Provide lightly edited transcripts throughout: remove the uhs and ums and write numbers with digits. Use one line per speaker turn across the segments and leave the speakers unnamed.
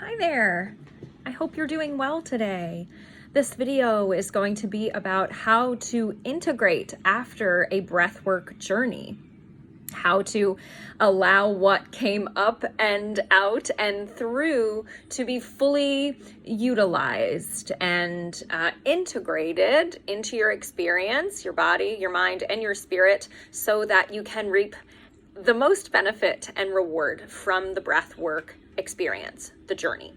Hi there. I hope you're doing well today. This video is going to be about how to integrate after a breathwork journey, how to allow what came up and out and through to be fully utilized and integrated into your experience, your body, your mind, and your spirit, so that you can reap the most benefit and reward from the breathwork experience, the journey.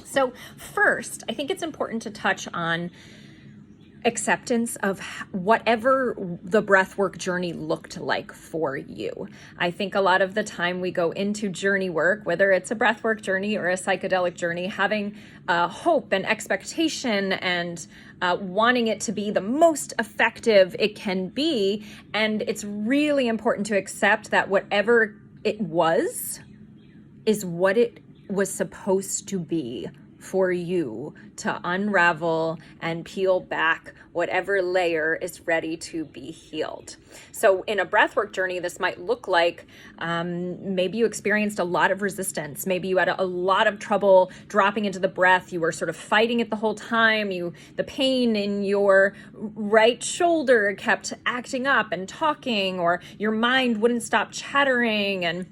So first, I think it's important to touch on acceptance of whatever the breathwork journey looked like for you. I think a lot of the time we go into journey work, whether it's a breathwork journey or a psychedelic journey, having hope and expectation and wanting it to be the most effective it can be. And it's really important to accept that whatever it was is what it was supposed to be for you to unravel and peel back whatever layer is ready to be healed. So in a breathwork journey, this might look like maybe you experienced a lot of resistance. Maybe you had a lot of trouble dropping into the breath. You were sort of fighting it the whole time. The pain in your right shoulder kept acting up and talking, or your mind wouldn't stop chattering, and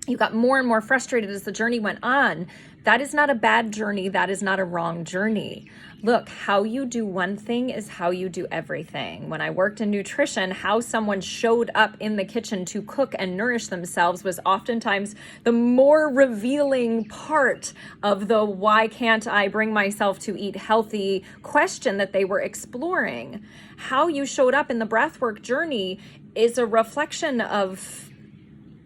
you got more and more frustrated as the journey went on. That is not a bad journey. That is not a wrong journey. Look, how you do one thing is how you do everything. When I worked in nutrition, how someone showed up in the kitchen to cook and nourish themselves was oftentimes the more revealing part of the why can't I bring myself to eat healthy question that they were exploring. How you showed up in the breathwork journey is a reflection of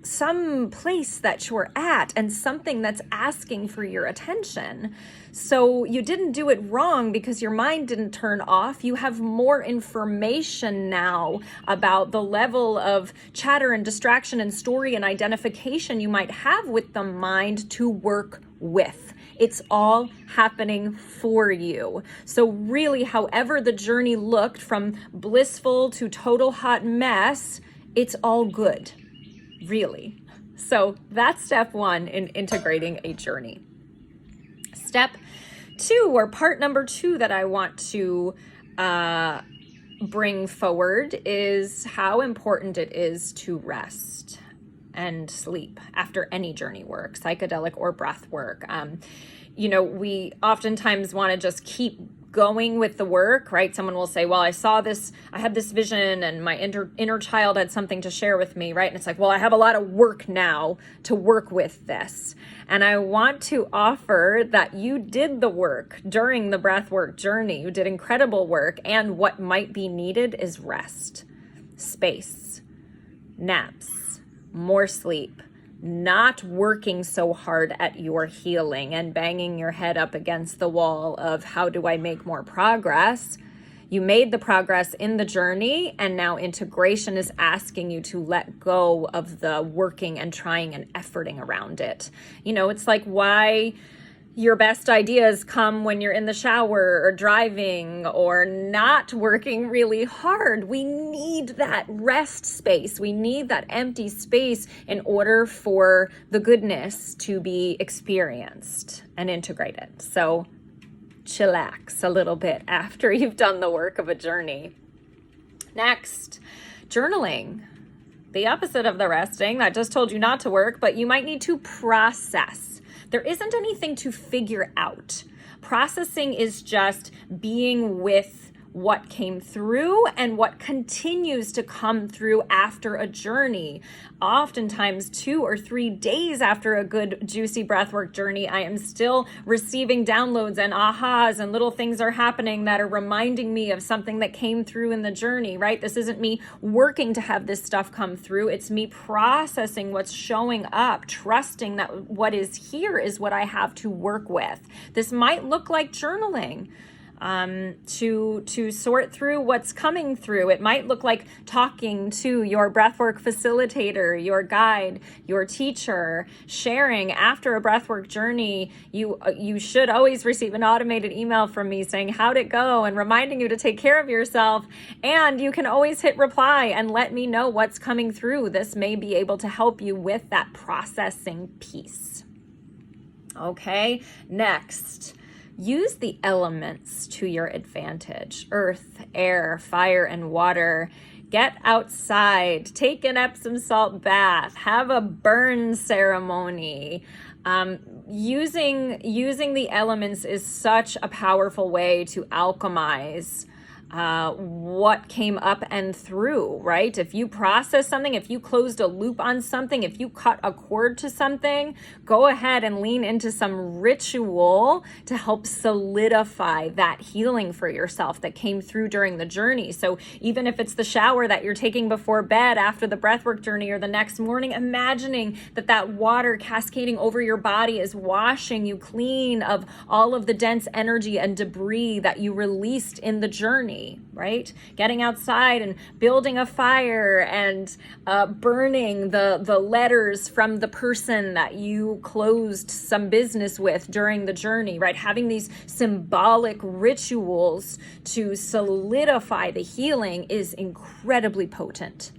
some place that you're at and something that's asking for your attention. So you didn't do it wrong because your mind didn't turn off. You have more information now about the level of chatter and distraction and story and identification you might have with the mind to work with. It's all happening for you. So really, however the journey looked, from blissful to total hot mess, it's all good. Really. So that's step one in integrating a journey. Step two, or part number two that I want to bring forward, is how important it is to rest and sleep after any journey work, psychedelic or breath work. We oftentimes want to just keep going with the work, right? Someone will say, well, I had this vision and my inner child had something to share with me, right? And it's like, well, I have a lot of work now to work with this. And I want to offer that you did the work during the breathwork journey. You did incredible work. And what might be needed is rest, space, naps, more sleep, not working so hard at your healing and banging your head up against the wall of how do I make more progress. You made the progress in the journey, and now integration is asking you to let go of the working and trying and efforting around it. It's like why your best ideas come when you're in the shower or driving or not working really hard. We need that rest space. We need that empty space in order for the goodness to be experienced and integrated. So chillax a little bit after you've done the work of a journey. Next, journaling. The opposite of the resting. I just told you not to work, but you might need to process. There isn't anything to figure out. Processing is just being with what came through and what continues to come through after a journey. Oftentimes 2 or 3 days after a good juicy breathwork journey, I am still receiving downloads and ahas, and little things are happening that are reminding me of something that came through in the journey, right? This isn't me working to have this stuff come through. It's me processing what's showing up, trusting that what is here is what I have to work with. This might look like journaling. To sort through what's coming through. It might look like talking to your breathwork facilitator, your guide, your teacher, sharing after a breathwork journey. You should always receive an automated email from me saying how'd it go and reminding you to take care of yourself. And you can always hit reply and let me know what's coming through. This may be able to help you with that processing piece. Okay, next, use the elements to your advantage. Earth, air, fire, and water. Get outside, take an Epsom salt bath, have a burn ceremony. Using the elements is such a powerful way to alchemize what came up and through, right? If you process something, if you closed a loop on something, if you cut a cord to something, go ahead and lean into some ritual to help solidify that healing for yourself that came through during the journey. So even if it's the shower that you're taking before bed after the breathwork journey or the next morning, imagining that water cascading over your body is washing you clean of all of the dense energy and debris that you released in the journey. Right? Getting outside and building a fire and burning the letters from the person that you closed some business with during the journey, right? Having these symbolic rituals to solidify the healing is incredibly potent.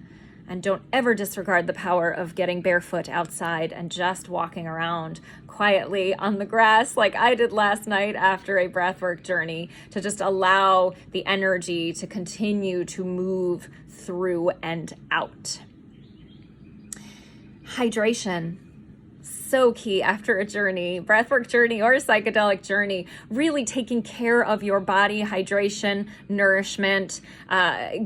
And don't ever disregard the power of getting barefoot outside and just walking around quietly on the grass like I did last night after a breathwork journey, to just allow the energy to continue to move through and out. Hydration. So key after a journey, breathwork journey or psychedelic journey, really taking care of your body, hydration, nourishment,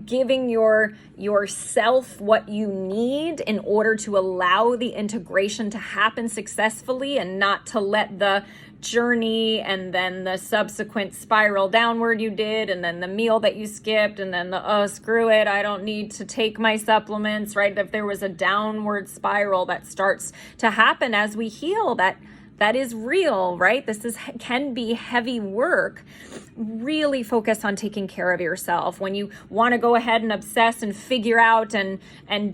giving yourself what you need in order to allow the integration to happen successfully, and not to let the journey and then the subsequent spiral downward you did, and then the meal that you skipped, and then screw it, I don't need to take my supplements, right? If there was a downward spiral that starts to happen as we heal, that is real, right? This can be heavy work. Really focus on taking care of yourself. When you want to go ahead and obsess and figure out and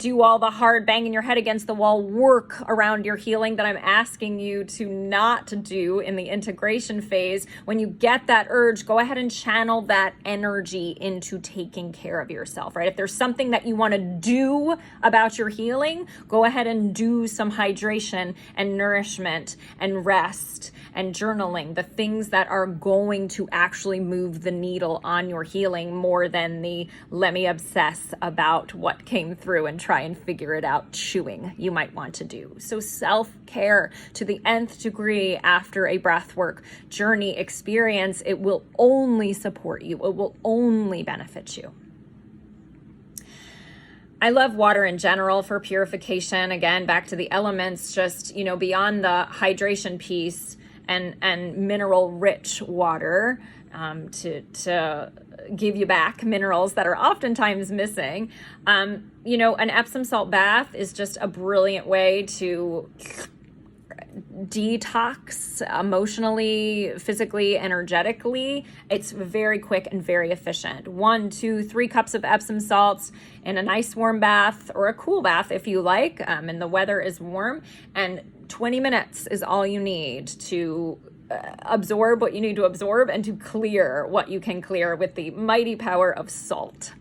do all the hard banging your head against the wall work around your healing that I'm asking you to not do in the integration phase, when you get that urge, go ahead and channel that energy into taking care of yourself, right? If there's something that you want to do about your healing, go ahead and do some hydration and nourishment and rest and journaling, the things that are going to actually move the needle on your healing more than the let me obsess about what came through and try and figure it out chewing you might want to do. So self-care to the nth degree after a breathwork journey experience, it will only support you. It will only benefit you. I love water in general for purification. Again, back to the elements, just, beyond the hydration piece and mineral rich water, to give you back minerals that are oftentimes missing. An Epsom salt bath is just a brilliant way to detox emotionally, physically, energetically. It's very quick and very efficient. 1, 2, 3 cups of Epsom salts in a nice warm bath, or a cool bath if you like, and the weather is warm, and 20 minutes is all you need to absorb what you need to absorb and to clear what you can clear with the mighty power of salt.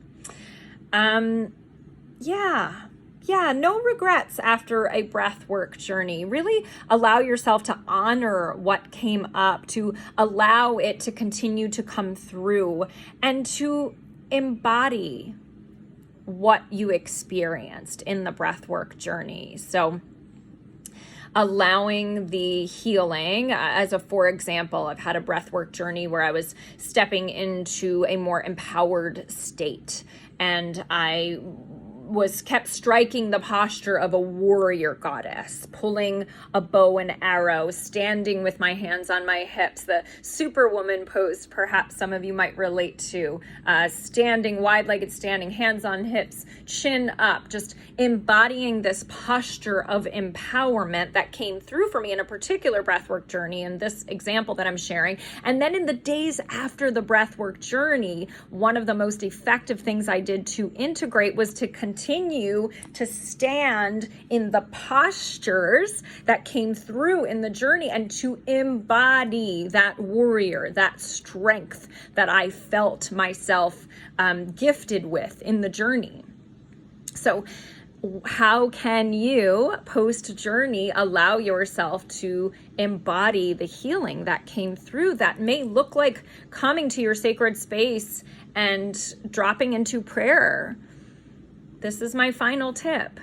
No regrets after a breathwork journey. Really allow yourself to honor what came up, to allow it to continue to come through, and to embody what you experienced in the breathwork journey. So allowing the healing, for example, I've had a breathwork journey where I was stepping into a more empowered state, and I kept striking the posture of a warrior goddess, pulling a bow and arrow, standing with my hands on my hips, the superwoman pose perhaps some of you might relate to, standing wide-legged standing, hands on hips, chin up, just embodying this posture of empowerment that came through for me in a particular breathwork journey in this example that I'm sharing. And then in the days after the breathwork journey, one of the most effective things I did to integrate was to continue to stand in the postures that came through in the journey, and to embody that warrior, that strength that I felt myself gifted with in the journey. So how can you, post-journey, allow yourself to embody the healing that came through? That may look like coming to your sacred space and dropping into prayer. This is my final tip.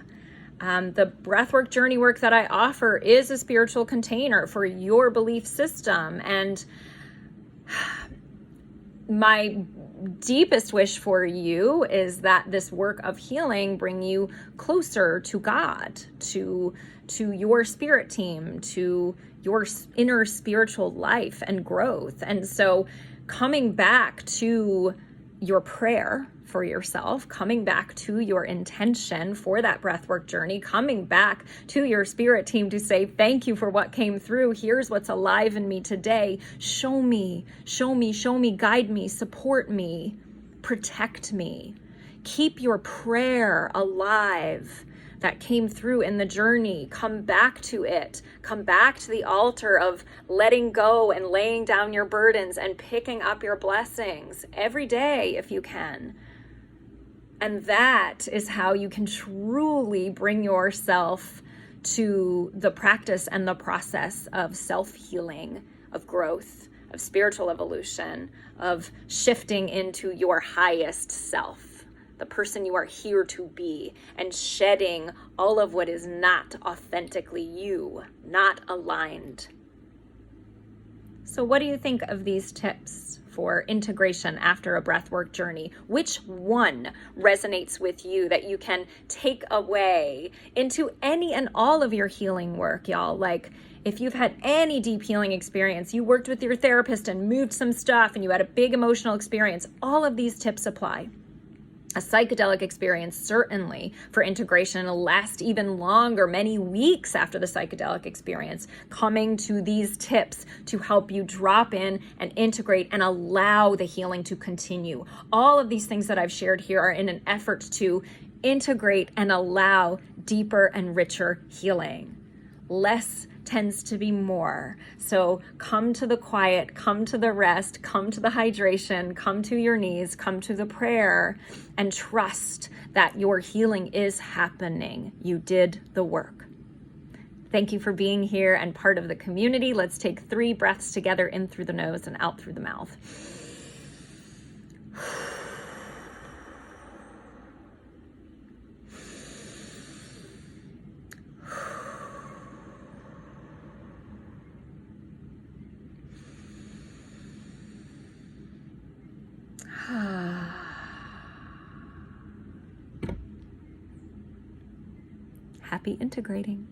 The breathwork journey work that I offer is a spiritual container for your belief system. And my deepest wish for you is that this work of healing bring you closer to God, to your spirit team, to your inner spiritual life and growth. And so coming back to your prayer for yourself, coming back to your intention for that breathwork journey, coming back to your spirit team to say, thank you for what came through. Here's what's alive in me today. Show me, guide me, support me, protect me. Keep your prayer alive that came through in the journey. Come back to it. Come back to the altar of letting go and laying down your burdens and picking up your blessings every day if you can. And that is how you can truly bring yourself to the practice and the process of self-healing, of growth, of spiritual evolution, of shifting into your highest self, the person you are here to be, and shedding all of what is not authentically you, not aligned. So what do you think of these tips for integration after a breathwork journey? Which one resonates with you that you can take away into any and all of your healing work, y'all? Like, if you've had any deep healing experience, you worked with your therapist and moved some stuff and you had a big emotional experience, all of these tips apply. A psychedelic experience, certainly for integration, will last even longer, many weeks after the psychedelic experience, coming to these tips to help you drop in and integrate and allow the healing to continue. All of these things that I've shared here are in an effort to integrate and allow deeper and richer healing. Less tends to be more. So come to the quiet, come to the rest, come to the hydration, come to your knees, come to the prayer, and trust that your healing is happening. You did the work. Thank you for being here and part of the community. Let's take 3 breaths together, in through the nose and out through the mouth. Happy integrating.